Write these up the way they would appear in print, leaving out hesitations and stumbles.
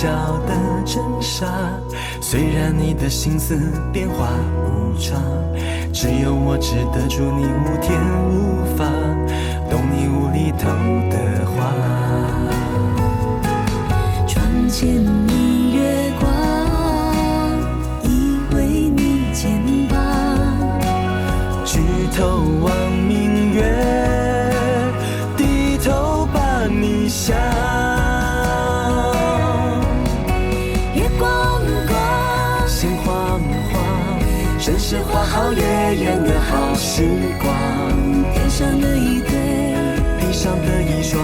晓的真傻。虽然你的心思变化无常，只有我知得住你无天无法，懂你无厘头的话。窗前明月光，依偎你肩膀，举头望明月，低头把你想。月光光，心慌慌，真是花好月圆的好时光。天上的一对，地上的一双，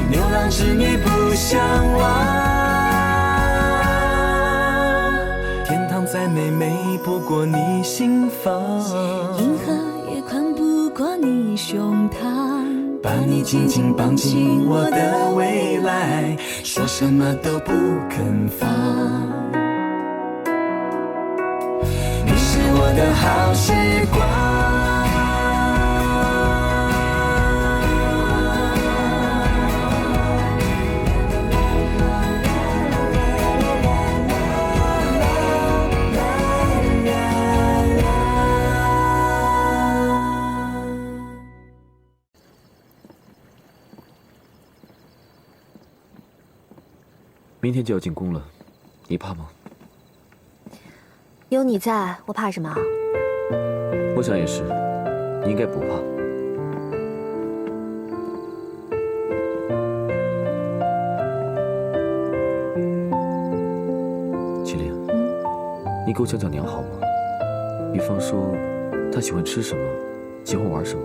牛郎织女不相忘。天堂再美，美不过你心房。银河也宽不过你胸膛。把你紧紧绑进我的未来，说什么都不肯放。你是我的好时光。明天就要进宫了，你怕吗？有你在，我怕什么？我想也是，你应该不怕。麒麟，你给我讲讲娘好吗？比方说，她喜欢吃什么，喜欢玩什么？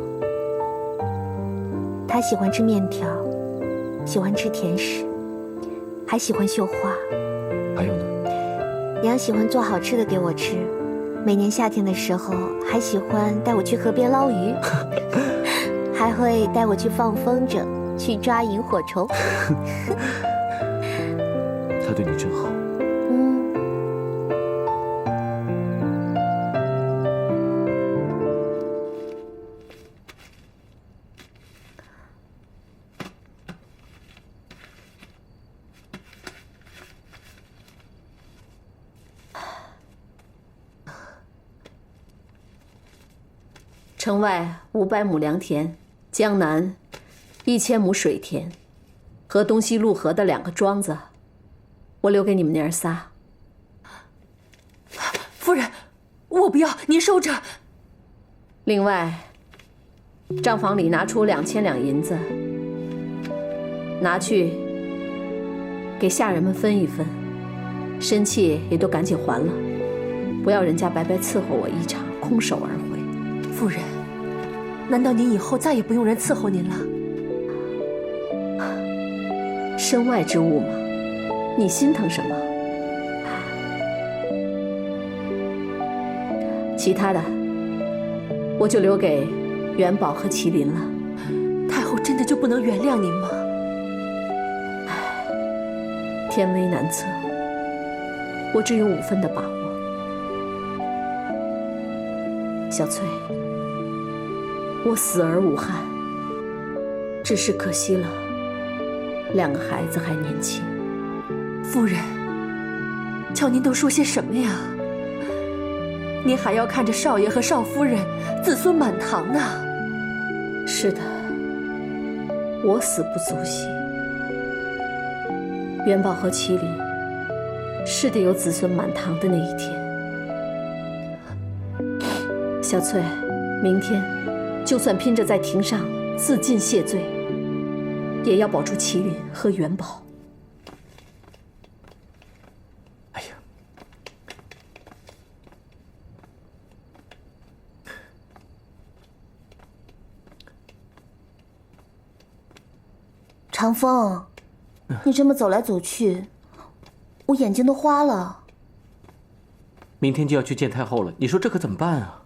他喜欢吃面条，喜欢吃甜食，还喜欢绣花。还有呢？娘喜欢做好吃的给我吃，每年夏天的时候还喜欢带我去河边捞鱼，还会带我去放风筝，去抓萤火虫。她对你真好。城外500亩良田，江南1000亩水田，和东西路河的2个庄子，我留给你们娘儿仨。夫人，我不要，您收着。另外，账房里拿出2000两银子，拿去给下人们分一分，身契也都赶紧还了，不要人家白白伺候我一场，空手而回。夫人，难道您以后再也不用人伺候您了？身外之物嘛，你心疼什么？其他的，我就留给元宝和麒麟了。太后真的就不能原谅您吗？天危难测，我只有5分的把握。小翠，我死而无憾，只是可惜了2个孩子还年轻。夫人，瞧您都说些什么呀？您还要看着少爷和少夫人子孙满堂呢。是的，我死不足惜。元宝和麒麟是得有子孙满堂的那一天。小翠，明天就算拼着在庭上自尽谢罪，也要保住麒麟和元宝。哎呀，长风，你这么走来走去，我眼睛都花了。明天就要去见太后了，你说这可怎么办啊？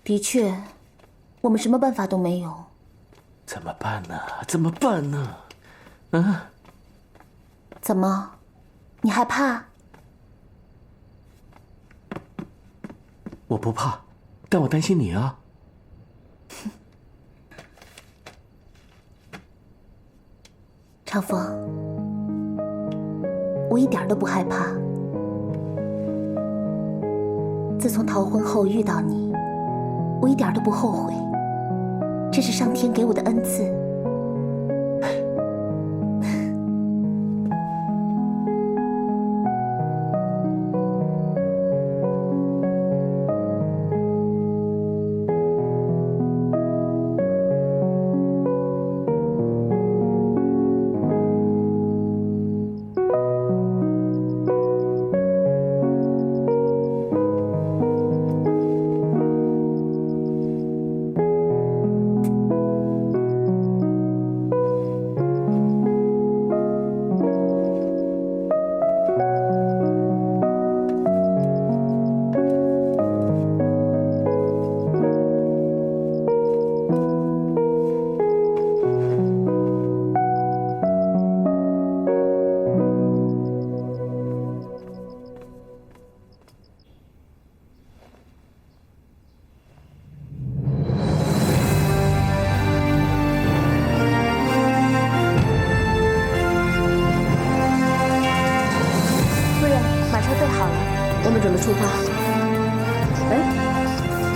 的确，我们什么办法都没有。怎么办呢？怎么办呢？啊？怎么？你害怕？我不怕，但我担心你啊。长风，我一点都不害怕。自从逃婚后遇到你，我一点都不后悔，这是上天给我的恩赐。我们准备出发。哎，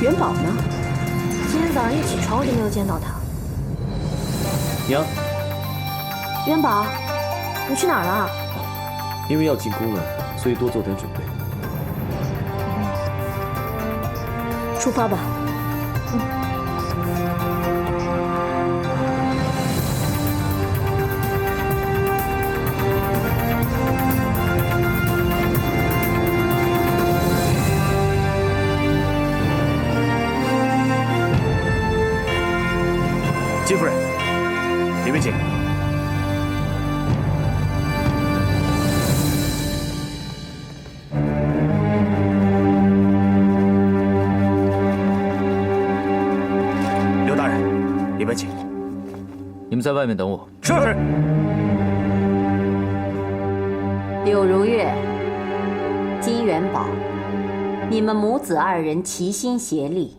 元宝呢？今天早上一起床我就没有见到他。娘，元宝，你去哪儿了？因为要进宫了，所以多做点准备。出发吧。金夫人，里面请。刘大人，里面请。你们在外面等我。是。柳如月、金元宝，你们母子二人齐心协力，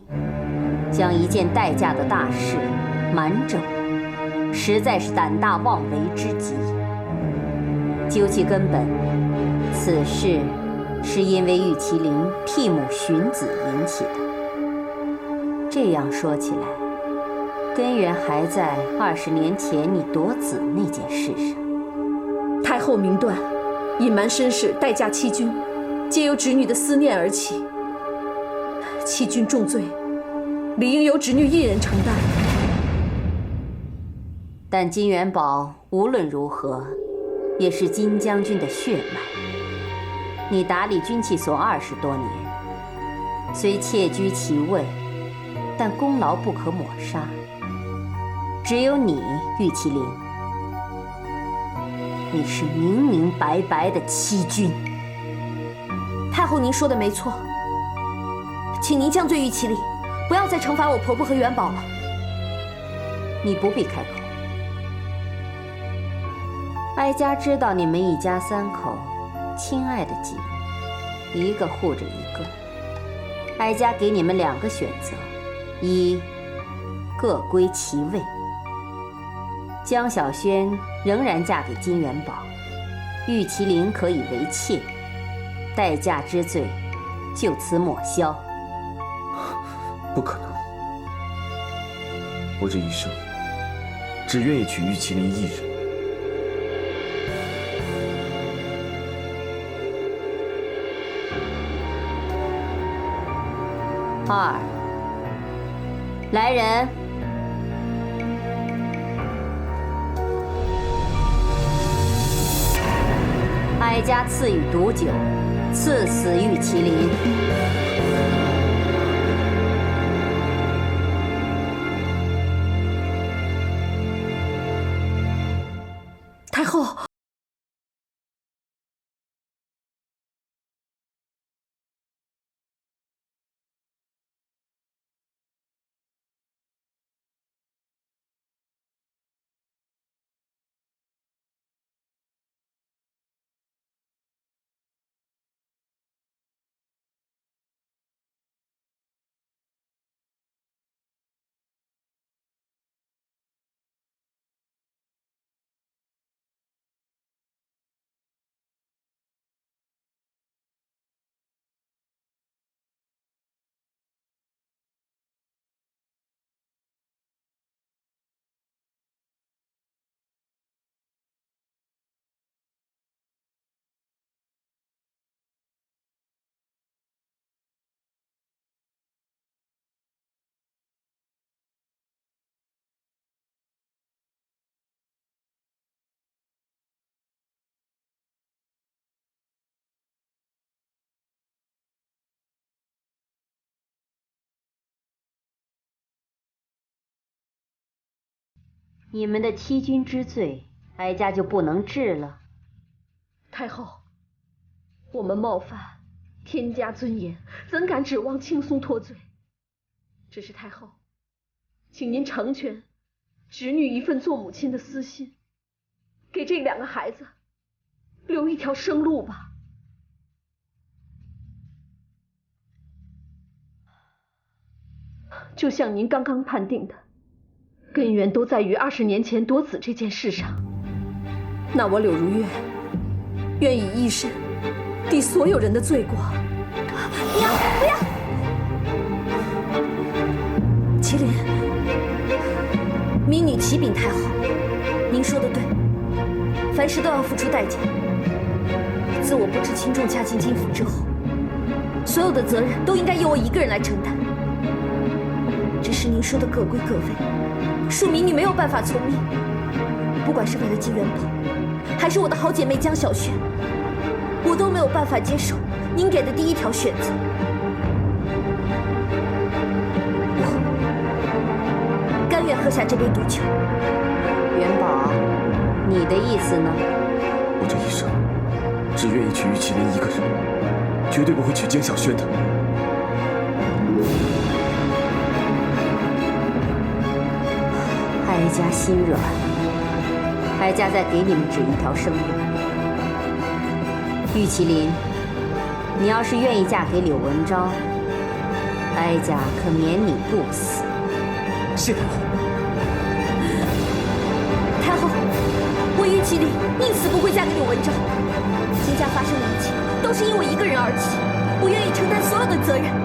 将一件待嫁的大事瞒着我，实在是胆大妄为之极。究其根本，此事是因为玉麒麟替母寻子引起的。这样说起来，根源还在20年前你夺子那件事上。太后明断，隐瞒身世，待嫁欺君，皆由侄女的思念而起。欺君重罪，理应由侄女一人承担。但金元宝无论如何，也是金将军的血脉。你打理军器所20多年，虽窃居其位，但功劳不可抹杀。只有你，玉麒麟，你是明明白白的欺君。太后，您说的没错，请您降罪玉麒麟，不要再惩罚我婆婆和元宝了。你不必开口。哀家知道你们一家3口亲爱的紧，一个护着一个。哀家给你们2个选择：一，各归其位。江小轩仍然嫁给金元宝，玉麒麟可以为妾，待嫁之罪就此抹消。不可能，我这一生只愿意娶玉麒麟一人。2，来人！哀家赐予毒酒，赐死玉麒麟。太后。你们的欺君之罪，哀家就不能治了？太后，我们冒犯天家尊严，怎敢指望轻松脱罪？只是太后，请您成全侄女一份做母亲的私心，给这2个孩子留一条生路吧。就像您刚刚判定的，根源都在于20年前夺子这件事上。那我柳如月愿以一身抵所有人的罪过。娘，不要！麒麟，民女启禀太后，您说的对，凡事都要付出代价。自我不知轻重嫁进金府之后，所有的责任都应该由我一个人来承担。只是您说的各归各位，恕民女没有办法从命。不管是为了金元宝，还是我的好姐妹江小轩，我都没有办法接受您给的第一条选择。我甘愿喝下这杯毒酒。元宝，你的意思呢？我这一生只愿意娶玉麒麟一个人，绝对不会娶江小轩的。哀家心软，哀家再给你们指一条生路。玉麒麟，你要是愿意嫁给柳文昭，哀家可免你不死。谢太后。太后，我玉麒麟宁死不会嫁给柳文昭。金家发生的一切都是因我一个人而起，我愿意承担所有的责任。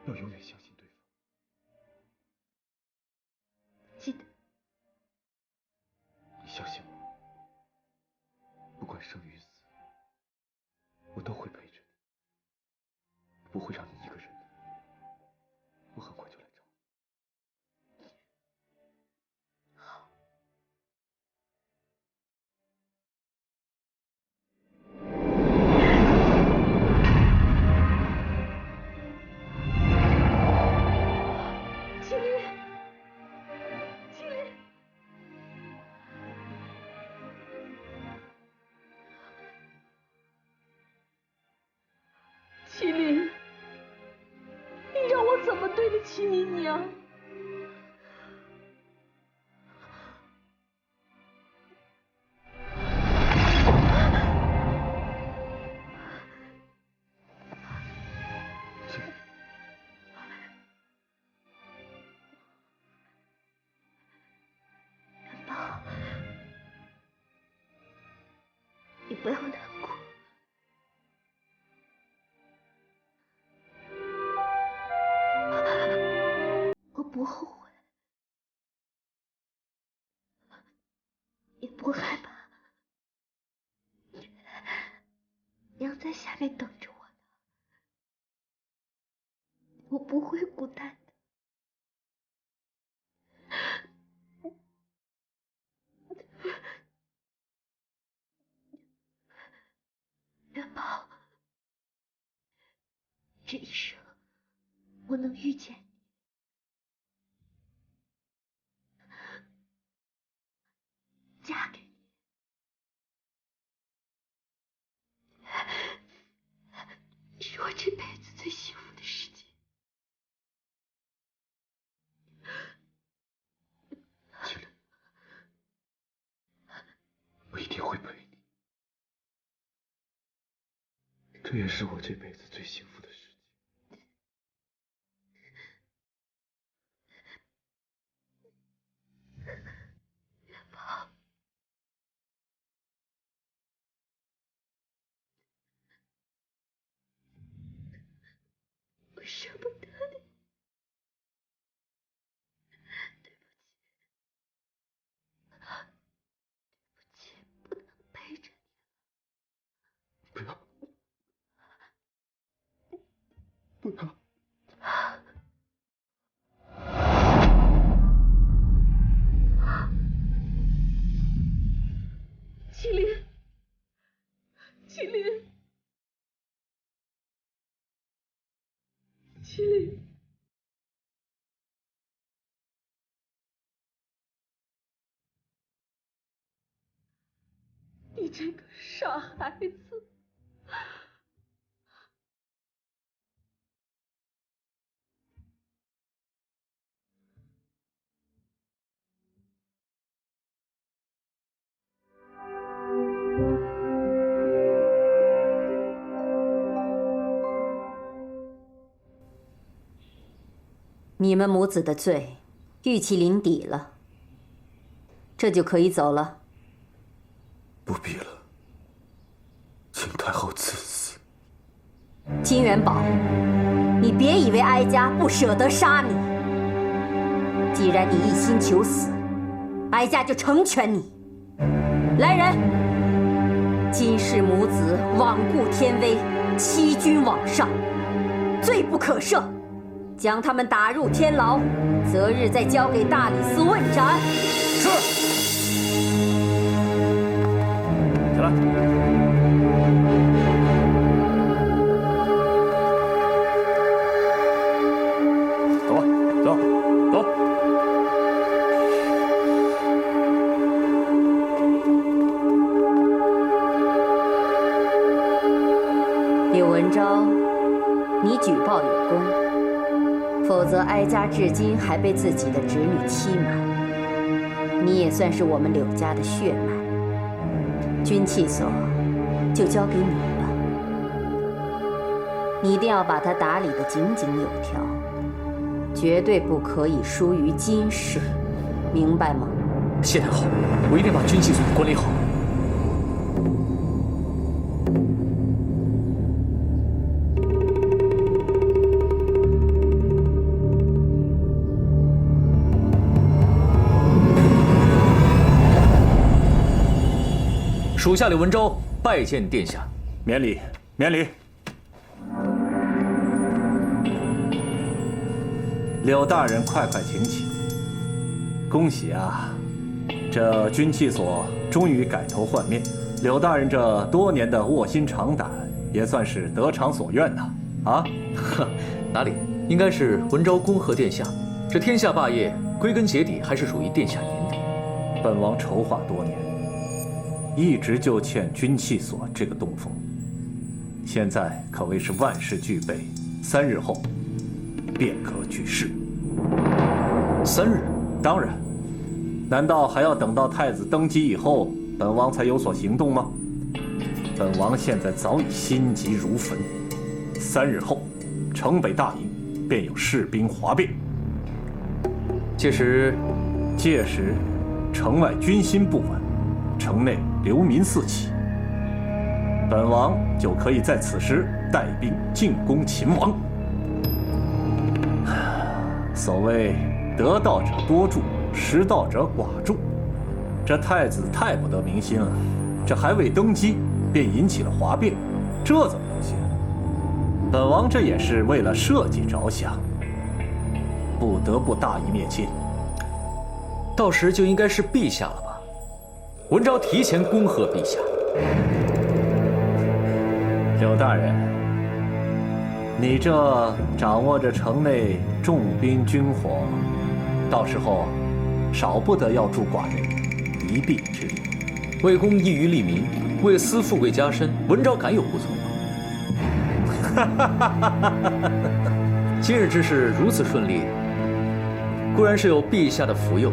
要永远相信对方。记得。你相信我，不管生与死，我都会陪着你，不会让你一个人的。我很快就来找你。好。麒麟，你让我怎么对得起你娘？元宝，你不要难过。我不后悔，也不害怕。娘在下面等着我呢，我不会孤单的。元宝，这一生我能遇见你，嫁给你，是我这辈子最幸福的事情。麒麟，我一定会陪你，这也是我这辈子最幸福的事情。元宝，我舍不得你，对不起，不能陪着你。不要，不要。麒麟，这个傻孩子！你们母子的罪，玉麒麟抵了，这就可以走了。不必了，请太后赐死。金元宝，你别以为哀家不舍得杀你。既然你一心求死，哀家就成全你。来人，金氏母子罔顾天威，欺君罔上，罪不可赦。将他们打入天牢，择日再交给大理寺问斩。是。起来。走吧，走，走。柳文昭，你举报有功。否则，哀家至今还被自己的侄女欺瞒。你也算是我们柳家的血脉，军器所就交给你了。你一定要把它打理得井井有条，绝对不可以疏于金氏，明白吗？谢太后，我一定把军器所管理好。属下柳文昭拜见殿下。免礼，免礼。柳大人，快快请起。恭喜啊，这军器所终于改头换面。柳大人这多年的卧薪尝胆，也算是得偿所愿呐。啊，呵，哪里？应该是文昭恭贺殿下。这天下霸业，归根结底还是属于殿下您的。本王筹划多年。一直就欠军器所这个东风，现在可谓是万事俱备，3日后便可举事。3日？当然，难道还要等到太子登基以后，本王才有所行动吗？本王现在早已心急如焚，3日后，城北大营便有士兵哗变。届时，城外军心不稳，城内流民四起，本王就可以在此时带兵进攻秦王。所谓得道者多助，失道者寡助。这太子太不得民心了，这还未登基便引起了哗变，这怎么能行？本王这也是为了社稷着想，不得不大义灭亲。到时就应该是陛下了吧？文昭提前恭贺陛下。柳大人，你这掌握着城内重兵军火，到时候少不得要助寡人一臂之力。为公益于利民，为私富贵加身，文昭敢有不从吗？今日之事如此顺利，固然是有陛下的福佑，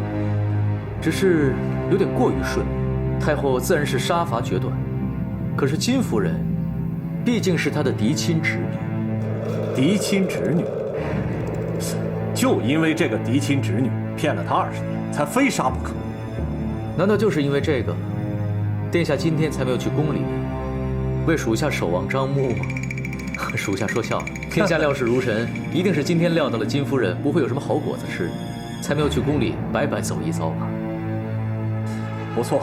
只是有点过于顺利。太后自然是杀伐决断，可是金夫人毕竟是她的嫡亲侄女。嫡亲侄女，就因为这个嫡亲侄女骗了她20年，才非杀不可。难道就是因为这个，殿下今天才没有去宫里面为属下守望张目吗？属下说笑了，天下料事如神，一定是今天料到了金夫人不会有什么好果子吃，才没有去宫里白白走一遭吧。不错，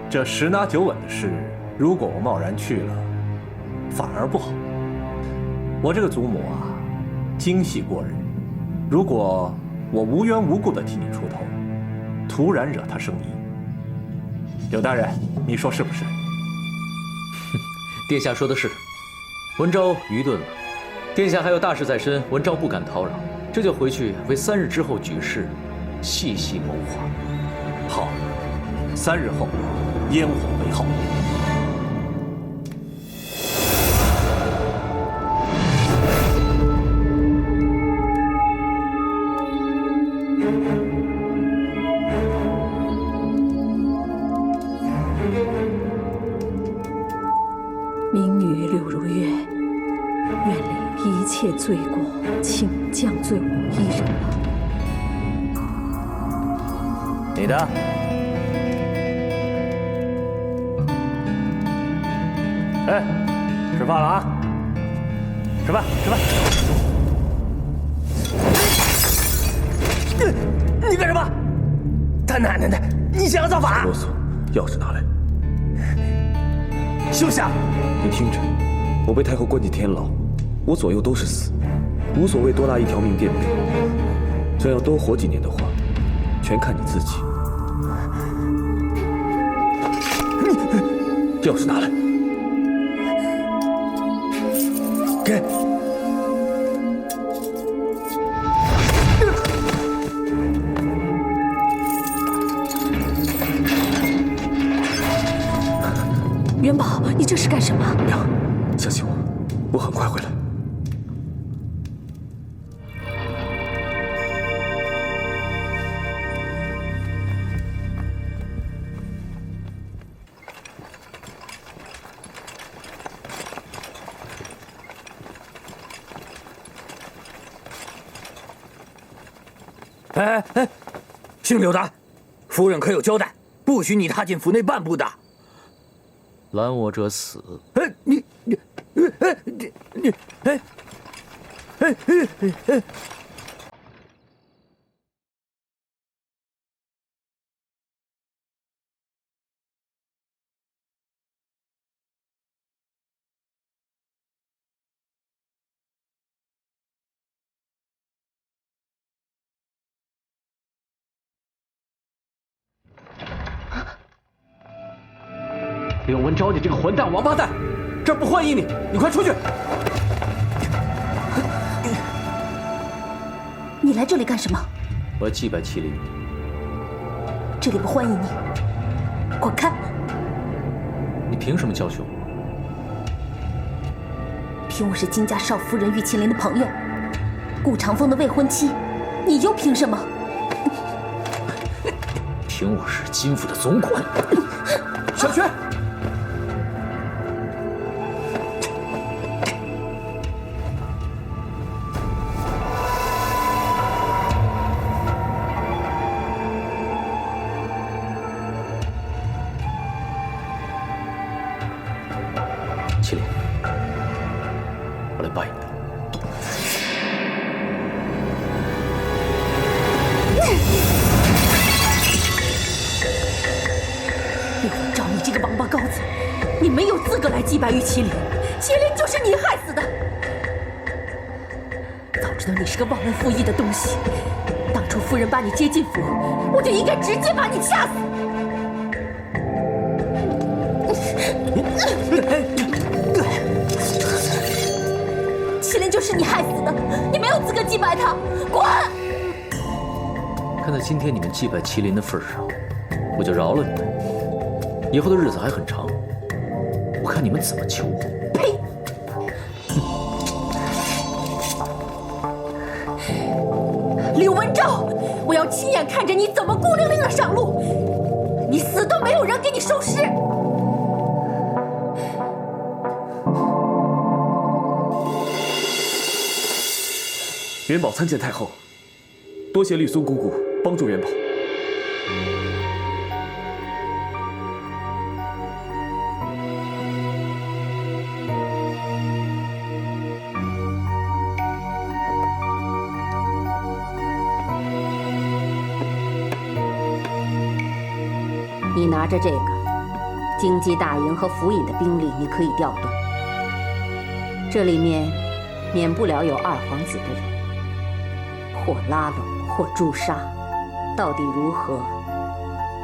这10拿9稳的事，如果我贸然去了，反而不好。我这个祖母啊，精细过人，如果我无缘无故的替你出头，突然惹她生疑，柳大人，你说是不是？殿下说的是，文昭愚钝了，殿下还有大事在身，文昭不敢叨扰，这就回去为3日之后举事细细谋划。好，3日后，烟火为号。柳如月，愿领一切罪过，请降罪我一人吧。你的。哎，吃饭了啊！吃饭，吃饭。你干什么？他奶奶的！你想要造反？啰嗦，钥匙拿来。休想！你听着，我被太后关进天牢，我左右都是死，无所谓多拉一条命垫背。真要多活几年的话，全看你自己。钥匙拿来。给。元宝，你这是干什么？娘，相信我，我很快回来。哎，姓柳的，夫人可有交代？不许你踏进府内半步的。拦我者死。柳文昭，你这个混蛋王八蛋，这儿不欢迎你，你快出去！你来这里干什么？我要祭拜麒麟。这里不欢迎你，滚开！你凭什么教训我？凭我是金家少夫人玉麒麟的朋友，顾长风的未婚妻，你又凭什么？凭我是金府的总管。小轩。麒麟，我来拜你了。柳文昭，你这个王八羔子，你没有资格来祭拜玉麒麟，麒麟就是你害死的。早知道你是个忘恩负义的东西，当初夫人把你接进府，我就应该直接把你掐死。麒麟就是你害死的，你没有资格祭拜他，滚！看在今天你们祭拜麒麟的份上，我就饶了你们。以后的日子还很长，我看你们怎么求我。呸！柳文昭，我要亲眼看着你怎么孤零零的上路，你死都没有人给你收尸。元宝参见太后，多谢绿松姑姑帮助元宝。你拿着这个，京畿大营和府尹的兵力你可以调动，这里面免不了有二皇子的人。或拉拢，或诛杀，到底如何，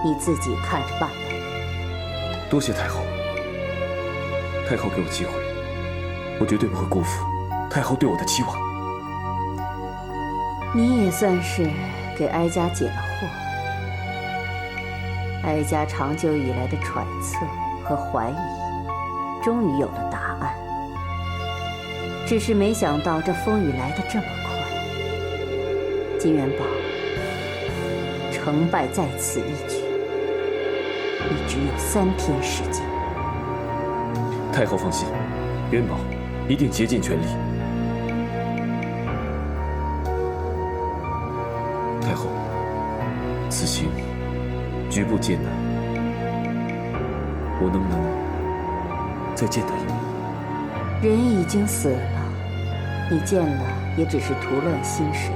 你自己看着办吧。多谢太后，太后给我机会，我绝对不会辜负太后对我的期望。你也算是给哀家解了惑，哀家长久以来的揣测和怀疑，终于有了答案。只是没想到这风雨来得这么快。金元宝，成败在此一举，你只有3天时间。太后放心，元宝一定竭尽全力。太后，此行举步艰难，我能不能再见他一面？人已经死了，你见了也只是徒乱心神，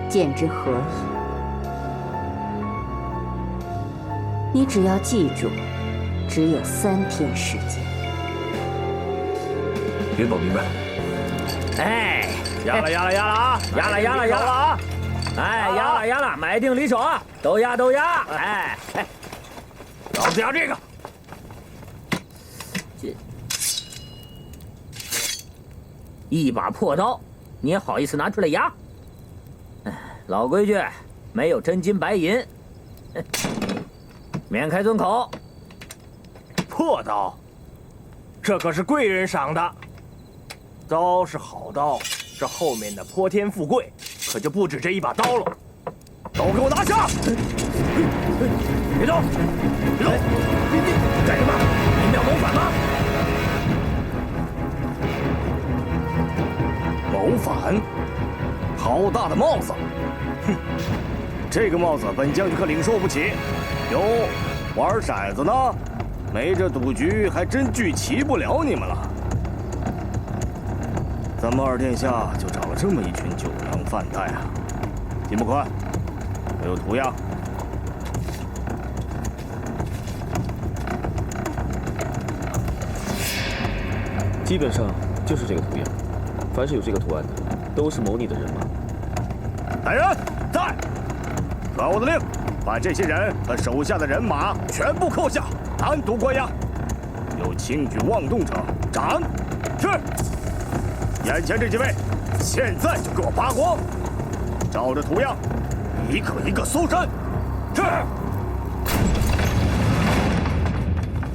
见之何益？你只要记住，只有3天时间。元宝明白。哎，压了啊！压了啊！哎，压了，买定离手啊！都压！哎，老子要这个。一把破刀，你也好意思拿出来压？老规矩，没有真金白银，免开尊口。破刀，这可是贵人赏的。刀是好刀，这后面的泼天富贵可就不止这一把刀了。都给我拿下！别动！干什么？你们要谋反吗？谋反？好大的帽子！哼，这个帽子本将军可领受不起。哟，玩骰子呢？没这赌局，还真聚齐不了你们了。咱们二殿下就找了这么一群酒囊饭袋啊！金不宽，没有图样。基本上就是这个图样。凡是有这个图案的，都是谋逆的人马。来人，在！传我的令，把这些人和手下的人马全部扣下，单独关押。有轻举妄动者，斩！是。眼前这几位，现在就给我扒光，照着图样，一个一个搜身。是。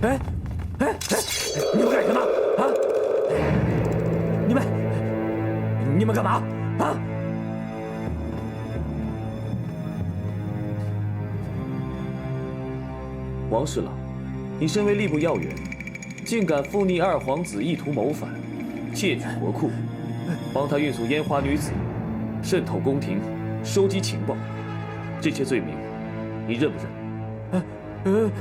哎，你们干什么啊？你们干嘛啊？王侍郎，你身为吏部要员，竟敢附逆二皇子，意图谋反，窃取国库，帮他运送烟花女子，渗透宫廷，收集情报，这些罪名，你认不认？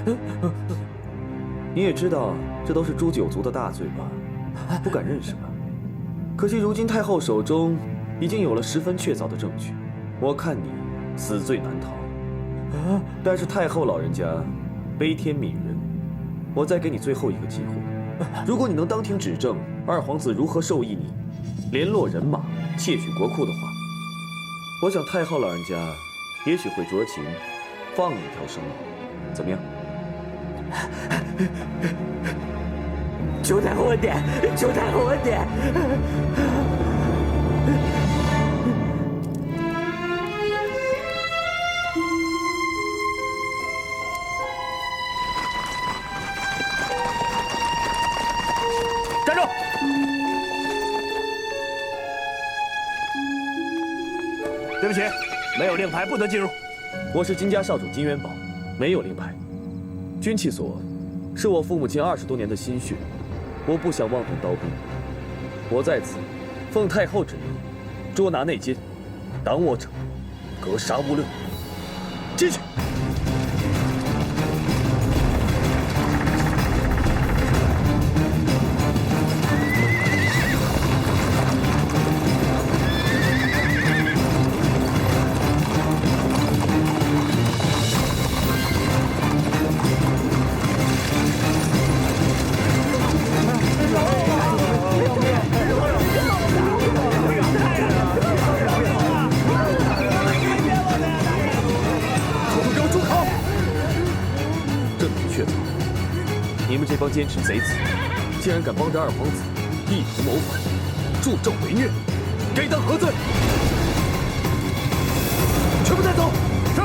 你也知道，这都是诛九族的大罪吧？不敢认是吧？可惜如今太后手中已经有了十分确凿的证据，我看你死罪难逃。但是太后老人家悲天悯人，我再给你最后一个机会。如果你能当庭指证二皇子如何授意你联络人马窃取国库的话，我想太后老人家也许会酌情放你一条生路，怎么样？求太后恩典，求太后恩典！站住！对不起，没有令牌，不得进入。我是金家少主金元宝，没有令牌。军器所是我父母亲20多年的心血，我不想妄动刀兵。我在此奉太后之命，捉拿内奸，挡我者，格杀勿论。进去。这帮奸臣贼子，竟然敢帮着二皇子意图谋反，助纣为虐，该当何罪？全部带走！是。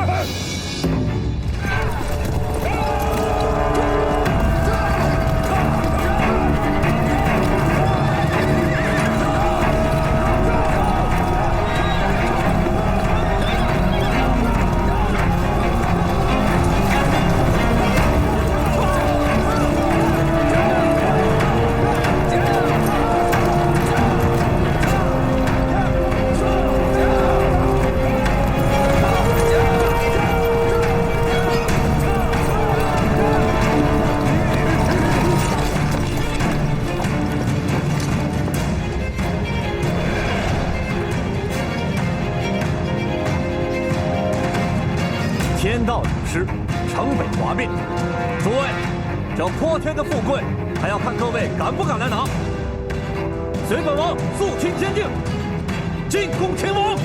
城北哗变。诸位，这泼天的富贵，还要看各位敢不敢来拿。随本王肃清监禁，进攻前往。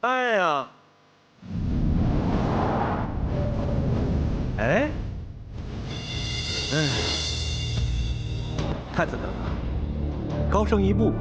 哎呀，哎，太子哥，高升一步。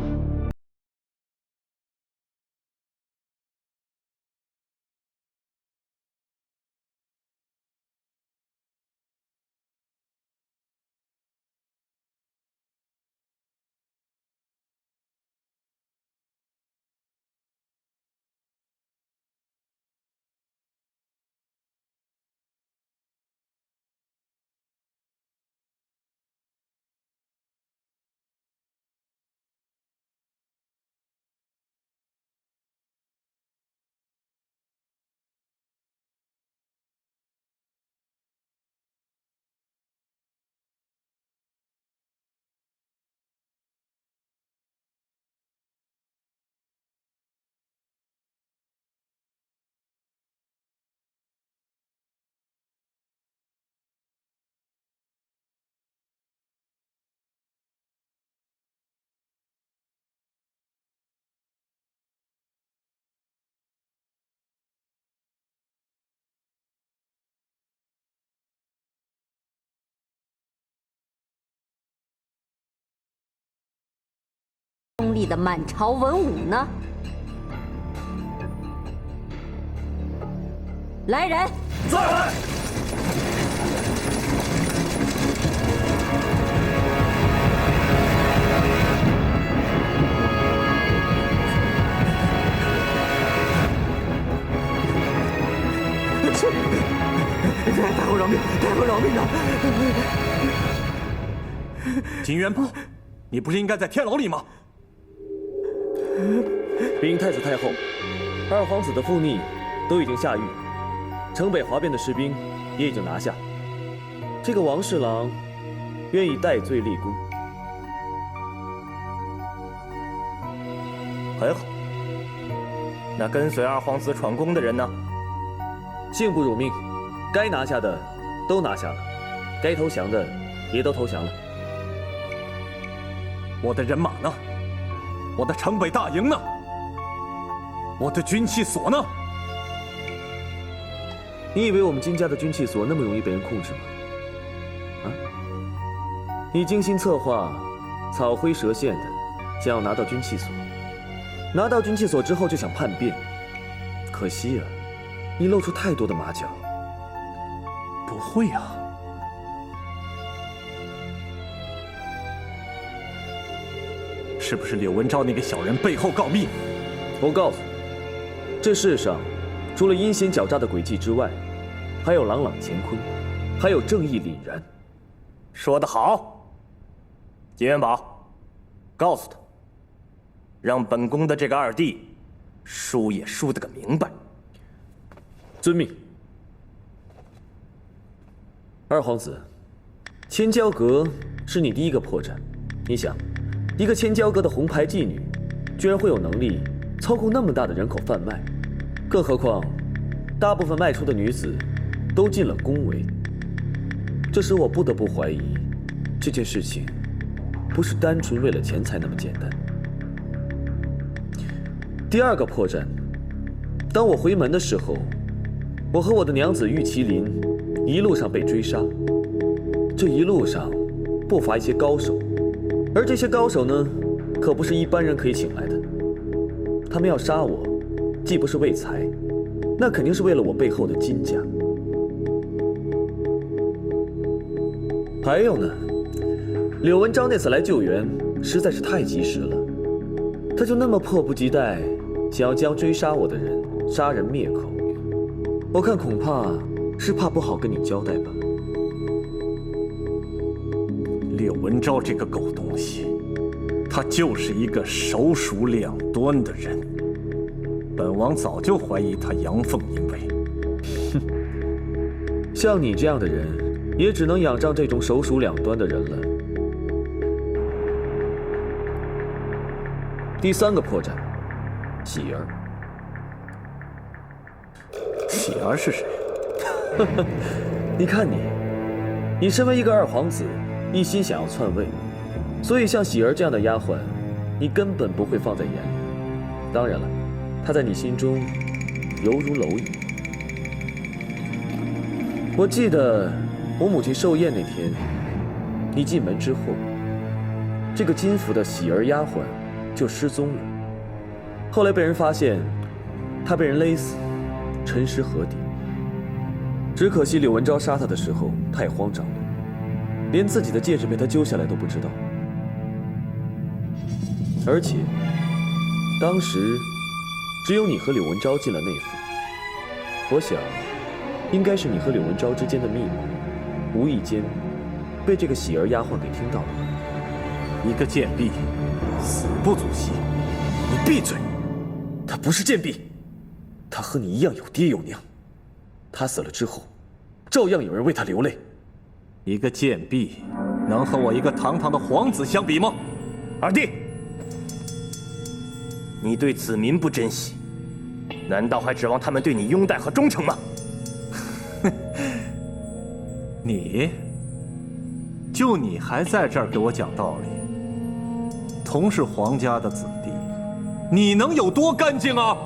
中立的满朝文武呢？来人！在！太后饶命！太后饶命啊！金元宝，你不是应该在天牢里吗？禀太子太后，二皇子的父逆都已经下狱，城北哗变的士兵也已经拿下。这个王侍郎愿意戴罪立功。很好。那跟随二皇子闯宫的人呢？幸不辱命，该拿下的都拿下了，该投降的也都投降了。我的人马呢？我的城北大营呢？我的军器所呢？你以为我们金家的军器所那么容易被人控制吗？啊？你精心策划，草灰蛇线的，想要拿到军器所。拿到军器所之后就想叛变，可惜啊，你露出太多的马脚。不会啊。是不是柳文昭那个小人背后告密？我告诉你，这世上除了阴险狡诈的诡计之外，还有朗朗乾坤，还有正义凛然。说得好，金元宝，告诉他，让本宫的这个二弟输也输得个明白。遵命。二皇子，千娇阁是你第一个破绽。你想，一个千娇阁的红牌妓女，居然会有能力操控那么大的人口贩卖，更何况，大部分卖出的女子都进了宫闱。这使我不得不怀疑，这件事情不是单纯为了钱财那么简单。第二个破绽，当我回门的时候，我和我的娘子玉麒麟一路上被追杀，这一路上不乏一些高手，而这些高手呢，可不是一般人可以请来的。他们要杀我，既不是为财，那肯定是为了我背后的金家。还有呢，柳文昭那次来救援实在是太及时了，他就那么迫不及待想要将追杀我的人杀人灭口，我看恐怕是怕不好跟你交代吧。柳文昭这个狗东西，他就是一个手鼠两端的人。本王早就怀疑他阳奉阴违。哼，像你这样的人，也只能仰仗这种手鼠两端的人了。第三个破绽，喜儿。喜儿是谁？你看你身为一个二皇子，一心想要篡位，所以像喜儿这样的丫鬟，你根本不会放在眼里。当然了，她在你心中犹如蝼蚁。我记得我母亲寿宴那天，你进门之后，这个金府的喜儿丫鬟就失踪了。后来被人发现，她被人勒死，沉尸河底。只可惜柳文昭杀她的时候太慌张了，连自己的戒指被他揪下来都不知道。而且当时只有你和柳文昭进了内府，我想应该是你和柳文昭之间的秘密，无意间被这个喜儿丫鬟给听到了。一个贱婢，死不足惜。你闭嘴！她不是贱婢，她和你一样有爹有娘。她死了之后，照样有人为她流泪。一个贱婢，能和我一个堂堂的皇子相比吗？二弟，你对子民不珍惜，难道还指望他们对你拥戴和忠诚吗？你还在这儿给我讲道理？同是皇家的子弟，你能有多干净啊？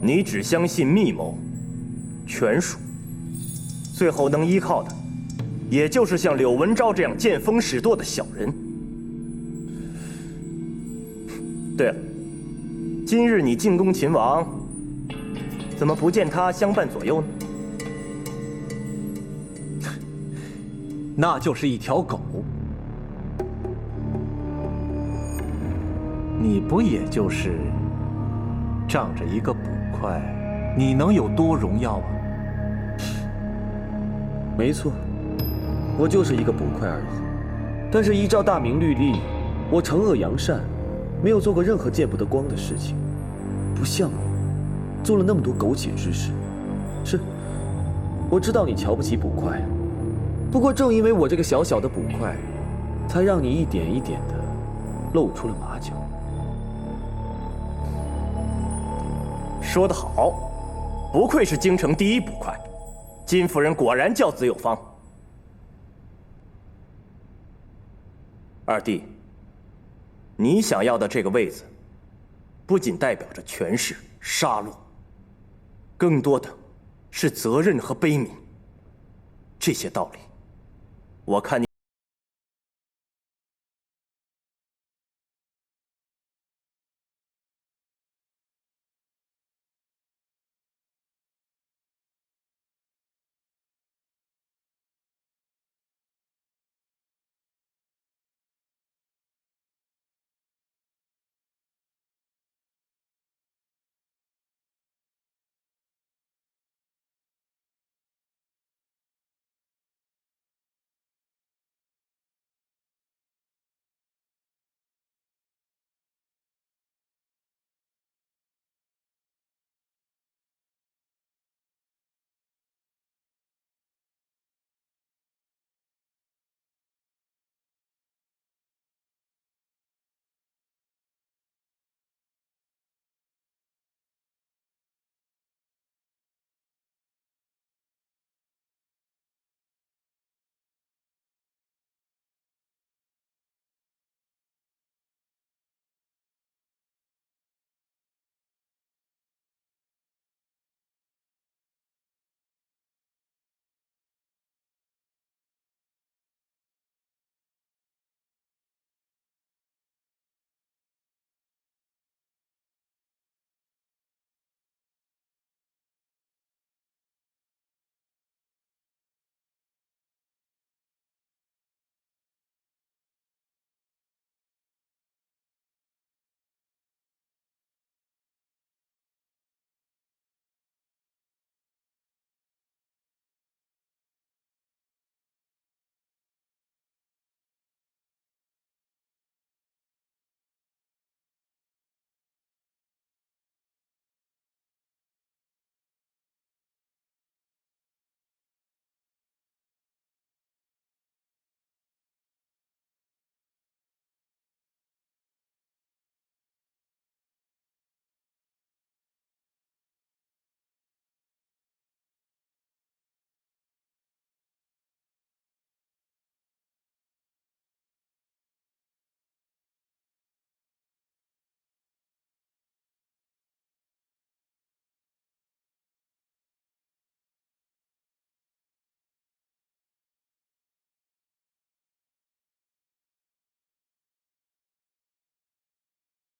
你只相信密谋、权术，最后能依靠的，也就是像柳文昭这样见风使舵的小人。对了，今日你进宫擒王，怎么不见他相伴左右呢？那就是一条狗。你不也就是仗着一个捕快，你能有多荣耀啊？没错，我就是一个捕快而已。但是依照大明律例，我惩恶扬善，没有做过任何见不得光的事情，不像你，做了那么多苟且之事。是，我知道你瞧不起捕快，不过正因为我这个小小的捕快，才让你一点一点的露出了马脚。说得好，不愧是京城第一捕快，金夫人果然教子有方。二弟，你想要的这个位子，不仅代表着权势、杀戮，更多的是责任和悲悯。这些道理，我看你。